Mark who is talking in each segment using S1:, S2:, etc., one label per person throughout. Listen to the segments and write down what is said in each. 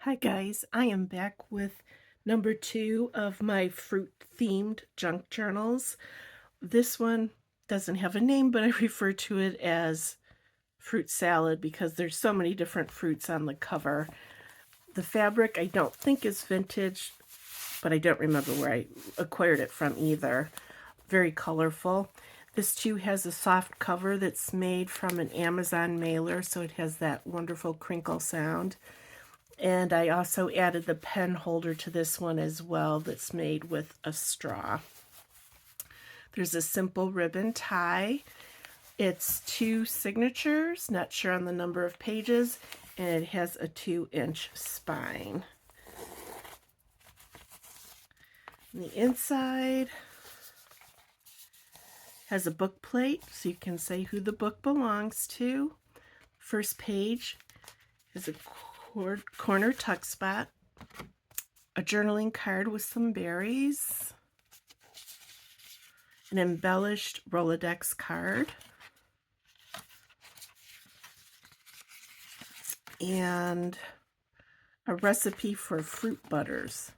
S1: Hi guys, I am back with number 2 of my fruit-themed junk journals. This one doesn't have a name, but I refer to it as fruit salad because there's so many different fruits on the cover. The fabric I don't think is vintage, but I don't remember where I acquired it from either. Very colorful. This too has a soft cover that's made from an Amazon mailer, so it has that wonderful crinkle sound. And I also added the pen holder to this one as well that's made with a straw. There's a simple ribbon tie. It's 2 signatures, not sure on the number of pages, and it has a 2-inch spine. And the inside has a book plate so you can say who the book belongs to. First page is a corner tuck spot, a journaling card with some berries, an embellished Rolodex card, and a recipe for fruit butters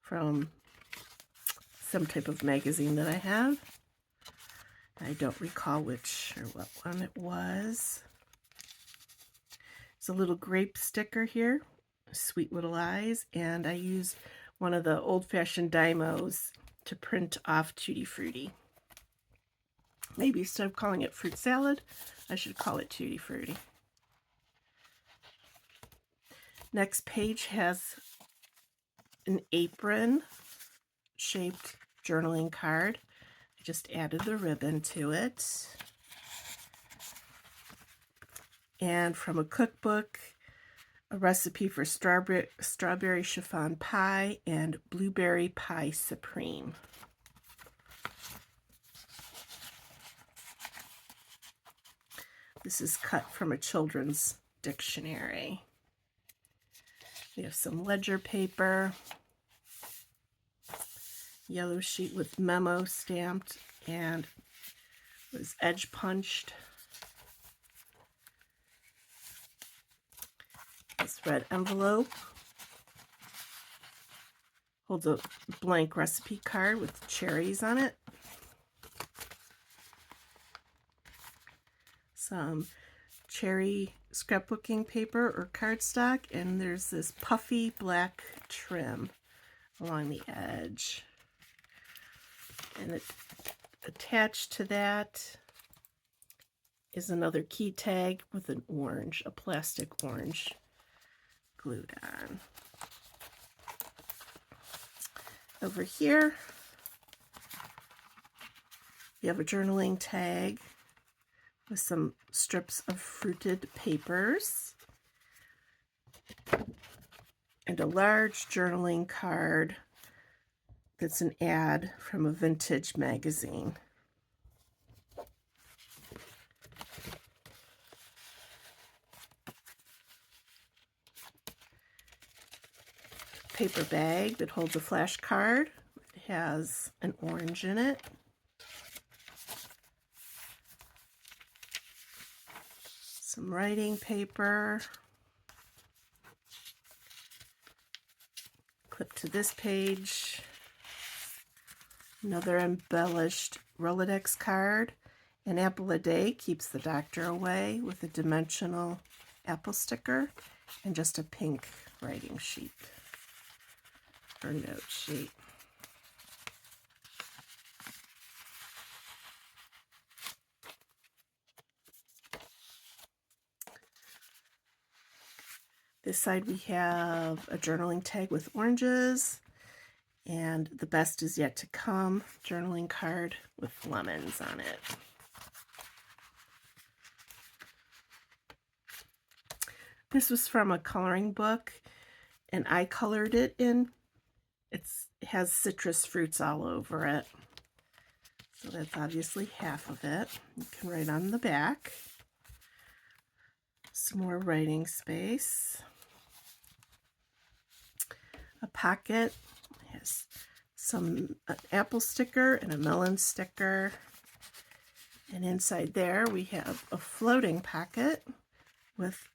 S1: from some type of magazine that I have. I don't recall which or what one it was. There's a little grape sticker here, sweet little eyes, and I use one of the old-fashioned Dymos to print off Tutti Frutti. Maybe instead of calling it fruit salad, I should call it Tutti Frutti. Next page has an apron shaped journaling card. I just added the ribbon to it. And from a cookbook, a recipe for strawberry chiffon pie and blueberry pie supreme. This is cut from a children's dictionary. We have some ledger paper, yellow sheet with memo stamped and was edge punched. This red envelope holds a blank recipe card with cherries on it. Some cherry scrapbooking paper or cardstock, and there's this puffy black trim along the edge. And attached to that is another key tag with an orange, a plastic orange glued on. Over here, you have a journaling tag with some strips of fruited papers and a large journaling card that's an ad from a vintage magazine. Paper bag that holds a flash card. It has an orange in it. Some writing paper. Clip to this page. Another embellished Rolodex card. An apple a day keeps the doctor away with a dimensional apple sticker and just a pink writing sheet or note sheet. This side we have a journaling tag with oranges and the best is yet to come journaling card with lemons on it. This was from a coloring book and I colored it in. It has citrus fruits all over it. So that's obviously half of it. You can write on the back. Some more writing space. A pocket has some apple sticker and a melon sticker. And inside there we have a floating pocket with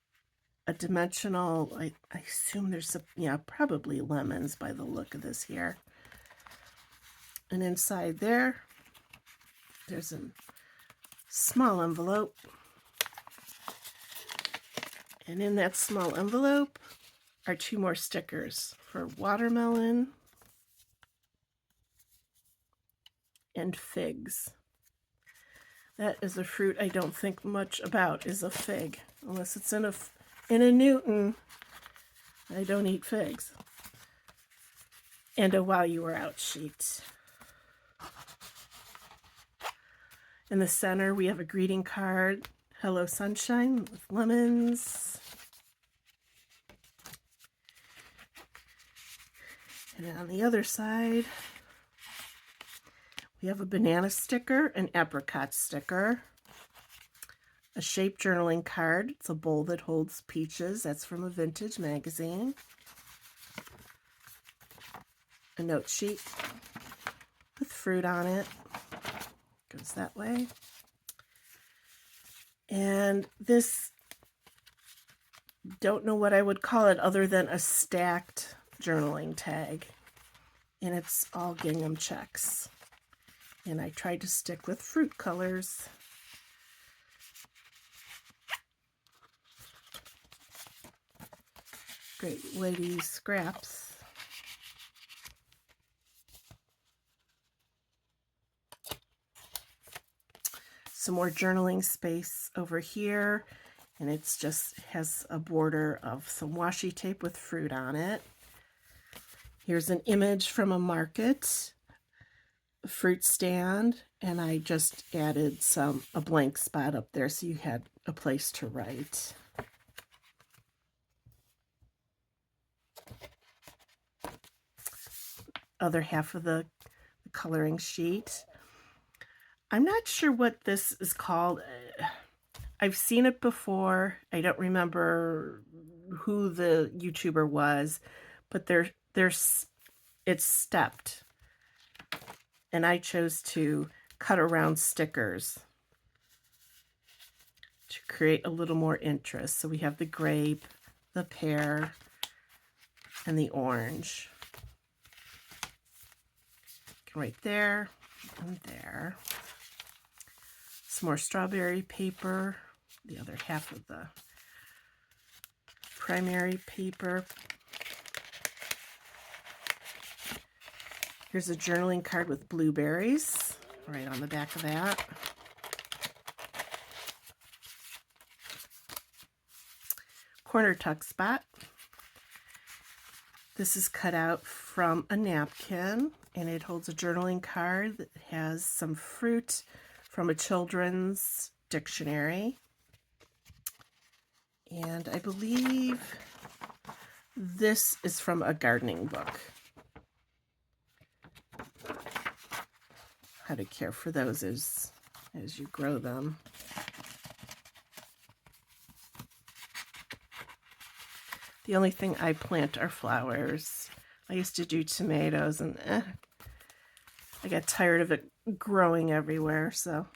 S1: a dimensional, I assume there's some, yeah, probably lemons by the look of this here. And inside there's a small envelope. And in that small envelope are 2 more stickers for watermelon and figs. That is a fruit I don't think much about, is a fig. Unless it's in a Newton, I don't eat figs. And a While You Were Out sheet. In the center, we have a greeting card. Hello Sunshine with lemons. And on the other side, we have a banana sticker, an apricot sticker, a shape journaling card. It's a bowl that holds peaches. That's from a vintage magazine. A note sheet with fruit on it. Goes that way. And this, don't know what I would call it other than a stacked journaling tag. And it's all gingham checks. And I tried to stick with fruit colors. Great way to use scraps. Some more journaling space over here, and it's just has a border of some washi tape with fruit on it. Here's an image from a market, a fruit stand, and I just added a blank spot up there so you had a place to write. Other half of the coloring sheet. I'm not sure what this is called. I've seen it before. I don't remember who the YouTuber was, but it's stepped. And I chose to cut around stickers to create a little more interest. So we have the grape, the pear, and the orange. Right there and there. Some more strawberry paper, the other half of the primary paper. Here's a journaling card with blueberries, right on the back of that. Corner tuck spot. This is cut out from a napkin, and it holds a journaling card that has some fruit from a children's dictionary. And I believe this is from a gardening book. How to care for those as you grow them. The only thing I plant are flowers. I used to do tomatoes, and I got tired of it growing everywhere, so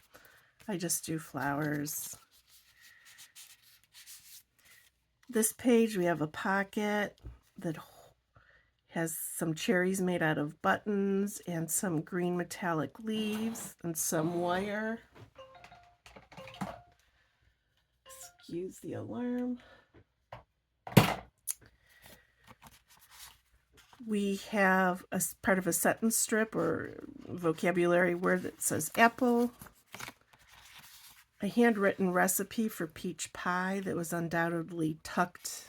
S1: I just do flowers. This page, we have a pocket that has some cherries made out of buttons and some green metallic leaves and some wire. Excuse the alarm. We have a part of a sentence strip or vocabulary word that says apple. A handwritten recipe for peach pie that was undoubtedly tucked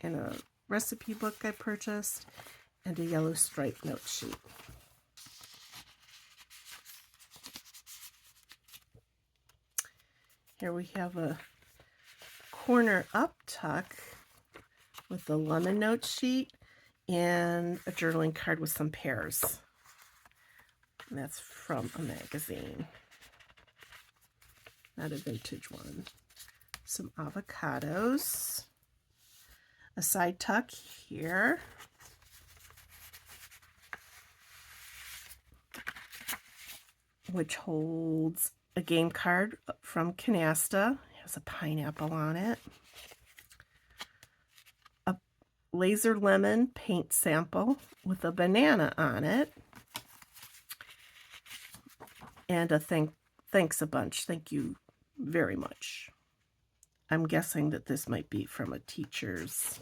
S1: in a recipe book I purchased, and a yellow striped note sheet. Here we have a corner up tuck with a lemon note sheet and a journaling card with some pears. And that's from a magazine. Not a vintage one. Some avocados. A side tuck here. Which holds a game card from Canasta. It has a pineapple on it. laser lemon paint sample with a banana on it. And a thanks a bunch. Thank you very much. I'm guessing that this might be from a teacher's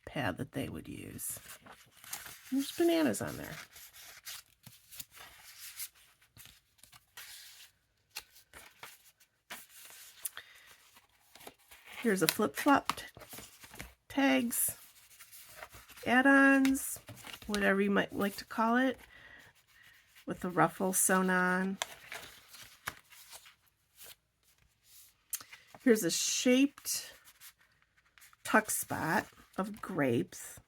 S1: pad that they would use. There's bananas on there. Here's a flip-flop tags, add-ons, whatever you might like to call it, with the ruffle sewn on. Here's a shaped tuck spot of grapes.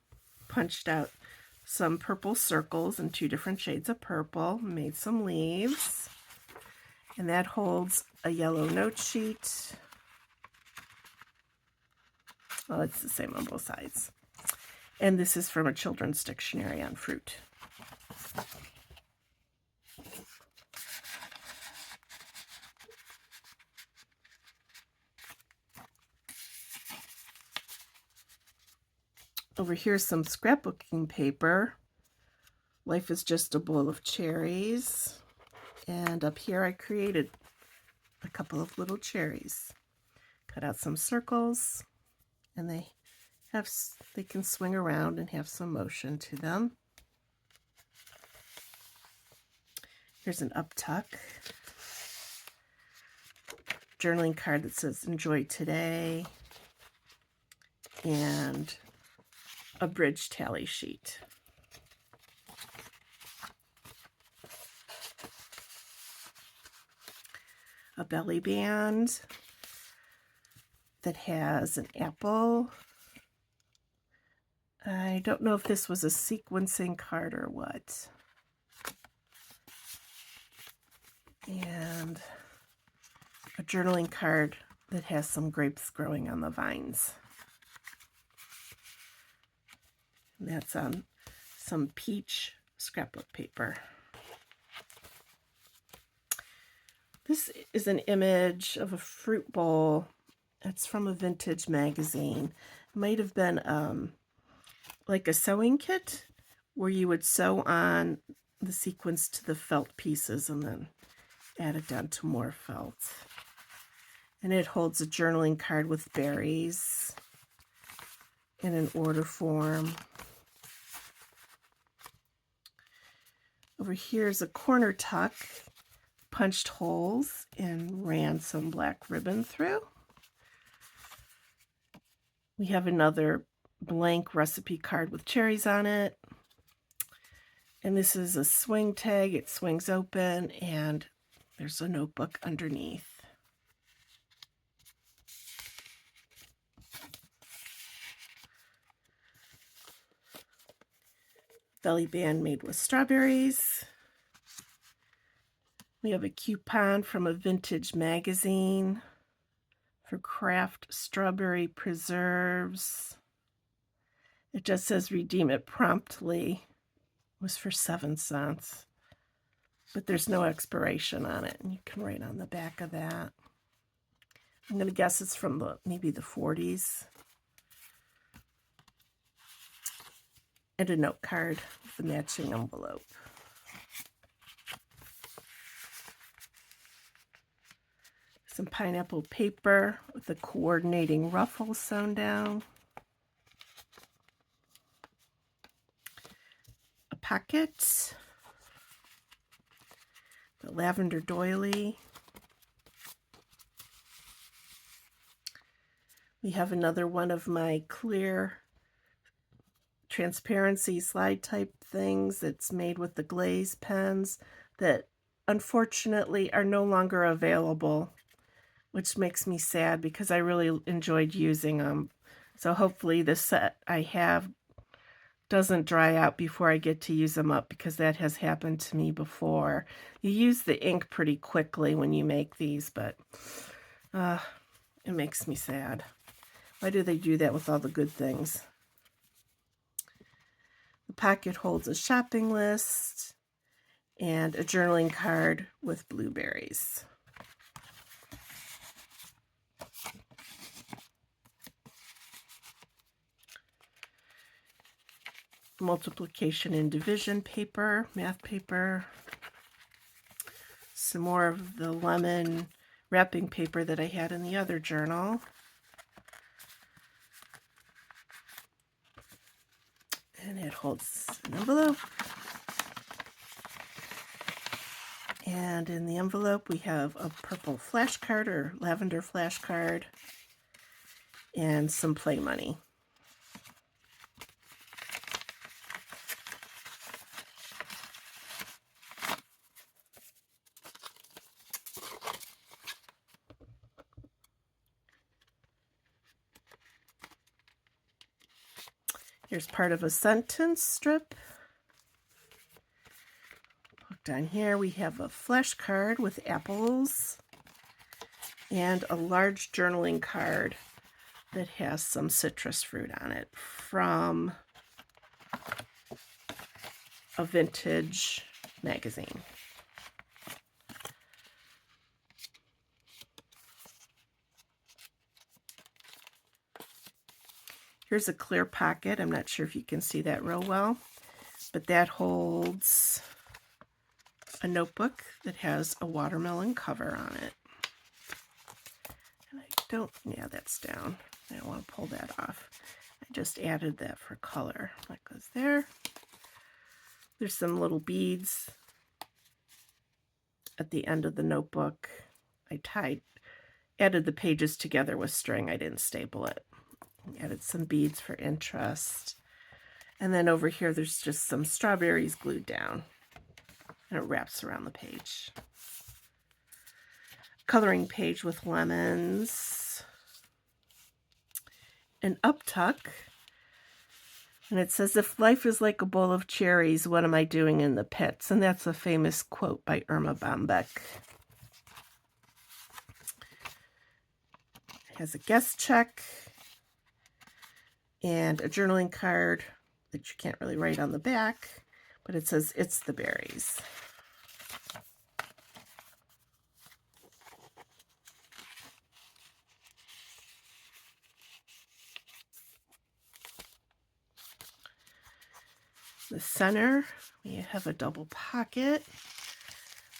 S1: Punched out some purple circles in 2 different shades of purple. Made some leaves. And that holds a yellow note sheet. Well, it's the same on both sides. And this is from a children's dictionary on fruit. Over here's some scrapbooking paper. Life is just a bowl of cherries. And up here I created a couple of little cherries. Cut out some circles, and they can swing around and have some motion to them. Here's an uptuck journaling card that says enjoy today, and a bridge tally sheet. A belly band that has an apple. I don't know if this was a sequencing card or what. And a journaling card that has some grapes growing on the vines. And that's on some peach scrapbook paper. This is an image of a fruit bowl. It's from a vintage magazine. It might have been like a sewing kit where you would sew on the sequins to the felt pieces and then add it down to more felt. And it holds a journaling card with berries in an order form. Over here is a corner tuck, punched holes and ran some black ribbon through. We have another blank recipe card with cherries on it. And this is a swing tag. It swings open and there's a notebook underneath. Belly band made with strawberries. We have a coupon from a vintage magazine for craft strawberry preserves. It just says redeem it promptly. It was for 7 cents. But there's no expiration on it, and you can write on the back of that. I'm going to guess it's from maybe the 40s. And a note card with the matching envelope. Some pineapple paper with the coordinating ruffles sewn down. A pocket. The lavender doily. We have another one of my clear transparency slide type things that's made with the glaze pens that unfortunately are no longer available, which makes me sad because I really enjoyed using them. So hopefully this set I have doesn't dry out before I get to use them up, because that has happened to me before. You use the ink pretty quickly when you make these, but it makes me sad. Why do they do that with all the good things? The pocket holds a shopping list and a journaling card with blueberries. multiplication and division paper, math paper, some more of the lemon wrapping paper that I had in the other journal. And it holds an envelope. And in the envelope, we have a purple flashcard or lavender flashcard and some play money. Here's part of a sentence strip. Down here we have a flashcard with apples and a large journaling card that has some citrus fruit on it from a vintage magazine. Here's a clear pocket. I'm not sure if you can see that real well, but that holds a notebook that has a watermelon cover on it. And I don't, yeah, that's down. I don't want to pull that off. I just added that for color. That goes there. There's some little beads at the end of the notebook. I added the pages together with string. I didn't staple it. Added some beads for interest. And then over here, there's just some strawberries glued down. And it wraps around the page. Coloring page with lemons. An uptuck. And it says, if life is like a bowl of cherries, what am I doing in the pits? And that's a famous quote by Erma Bombeck. It has a guest check and a journaling card that you can't really write on the back, but it says, it's the berries. The center, we have a double pocket,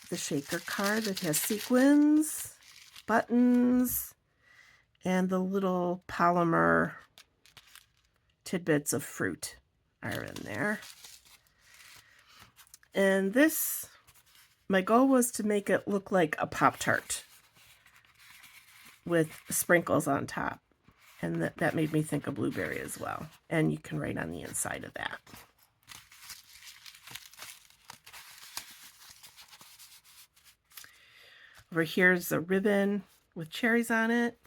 S1: the shaker card that has sequins, buttons, and the little polymer tidbits of fruit are in there. And this, my goal was to make it look like a Pop-Tart with sprinkles on top. And that made me think of blueberry as well. And you can write on the inside of that. Over here's a ribbon with cherries on it.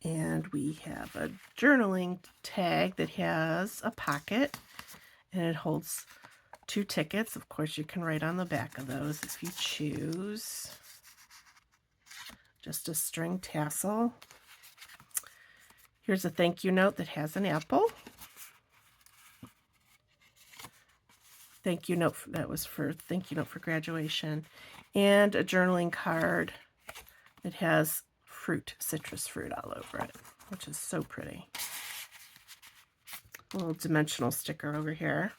S1: And we have a journaling tag that has a pocket, and it holds 2 tickets. Of course, you can write on the back of those if you choose. Just a string tassel. Here's a thank you note that has an apple. Thank you note, that was for thank you note for graduation. And a journaling card that has fruit, citrus fruit all over it, which is so pretty. A little dimensional sticker over here.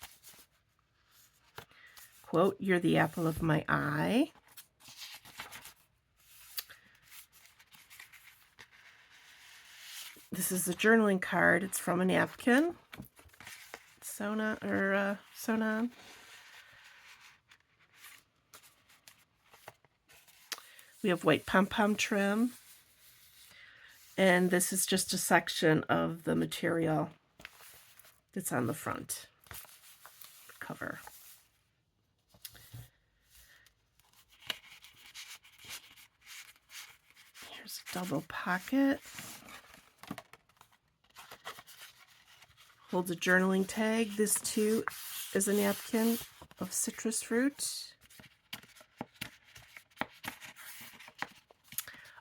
S1: Quote, you're the apple of my eye. This is a journaling card. It's from a napkin. Sewn on. We have white pom-pom trim. And this is just a section of the material that's on the front cover. Here's a double pocket. Holds a journaling tag. This too is a napkin of citrus fruit.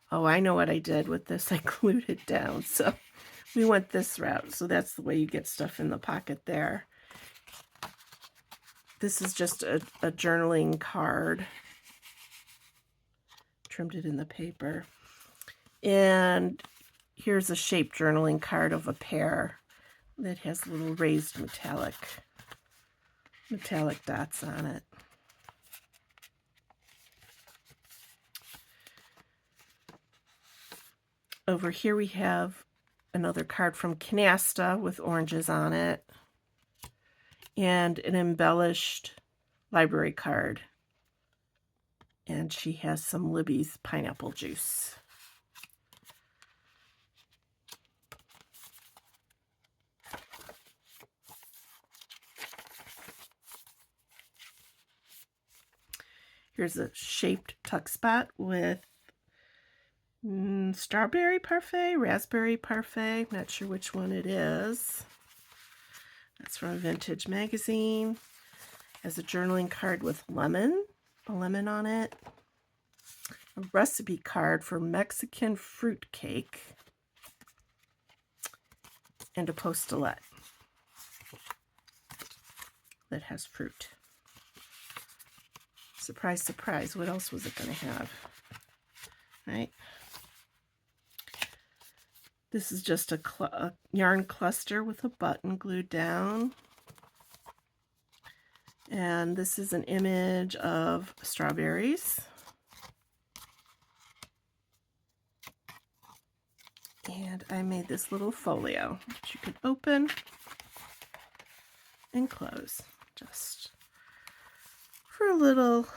S1: Oh, I know what I did with this. I glued it down. So we went this route. So that's the way you get stuff in the pocket there. This is just a journaling card. Trimmed it in the paper. And Here's a shape journaling card of a pear that has little raised metallic dots on it. Over here we have another card from Canasta with oranges on it, and an embellished library card. And she has some Libby's pineapple juice. Here's a shaped tuck spot with strawberry parfait, raspberry parfait. Not sure which one it is. That's from Vintage Magazine. Has a journaling card with a lemon on it. A recipe card for Mexican fruit cake. And a postulette that has fruit. Surprise, surprise. What else was it going to have? Right? This is just a yarn cluster with a button glued down. And this is an image of strawberries. And I made this little folio that you can open and close, just for a little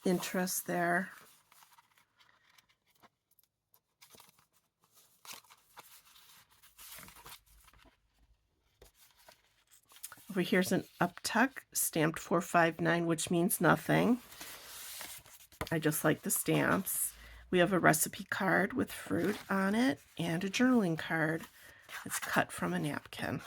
S1: interest there. Over here's an uptuck stamped 459, which means nothing. I just like the stamps. We have a recipe card with fruit on it and a journaling card that's cut from a napkin.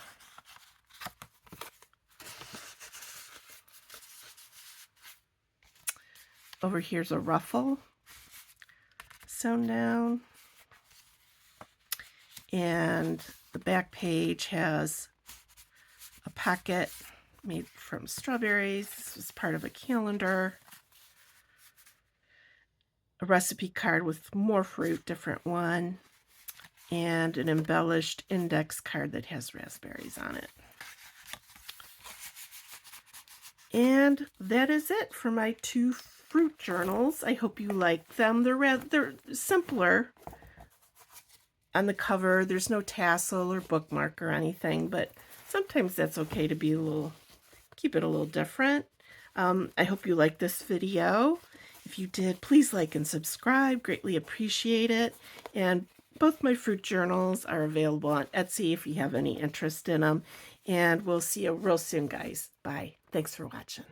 S1: Over here's a ruffle sewn down. And the back page has a pocket made from strawberries. This was part of a calendar. A recipe card with more fruit, different one. And an embellished index card that has raspberries on it. And that is it for my 2 fruit journals. I hope you like them. They're simpler. On the cover, there's no tassel or bookmark or anything, but sometimes that's okay to be keep it a little different. I hope you liked this video. If you did, please like and subscribe. Greatly appreciate it. And both my fruit journals are available on Etsy if you have any interest in them. And we'll see you real soon, guys. Bye. Thanks for watching.